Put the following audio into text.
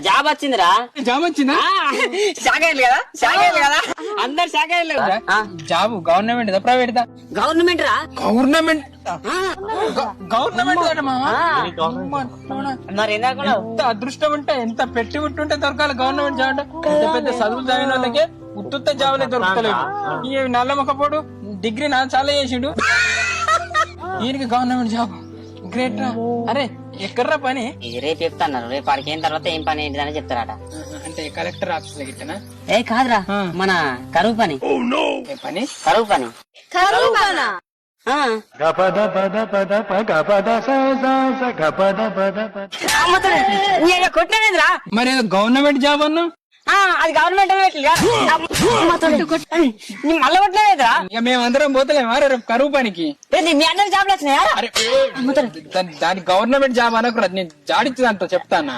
Job వచ్చిందిరా. Job వచ్చిందా? Shock అయ్యారు కదా, షాక్ అయ్యారు కదా, అందరు షాక్ అయ్యారు. జాబ్ గవర్నమెంట్ ప్రైవేట్ దా? గవర్నమెంట్ రా. గవర్నమెంట్ గవర్నమెంట్ మరి ఎంత అదృష్టం ఉంటే, ఎంత పెట్టి ఉంటుంటే దొరకాలి గవర్నమెంట్ జాబ్. పెద్ద పెద్ద చదువులు చదివిన వాళ్ళకే ఉత్తుత్త జాబులే దొరకలేవు. ఈ నల్ల మొక్కపోడు డిగ్రీ నా చాలా చేసిండు, ఈయనకి గవర్నమెంట్ జాబ్. గ్రేట్ రా. అరే ఎక్కడ్రా పని? రేపు చెప్తాను, రేపు అడిగిన తర్వాత ఏం పని ఏంటిదని చెప్తారట. అంటే కలెక్టర్ ఆఫీస్ లో గిట్టనా? ఏ కాదురా, మన కరువు పని. ఏ పని? కరువు పని. కొట్టినరా? మరి గవర్నమెంట్ జాబ్ అన్నా? అది గవర్నమెంట్ మళ్ళీ కొట్టినరా? ఇక మేమందరం పోతలేమా రేపు కరువు పనికి? మీ అందరు జాబ్లు వచ్చినాయా? దాని గవర్నమెంట్ జాబ్ అనకు, నేను జాడిచ్చి దాంతో చెప్తానా.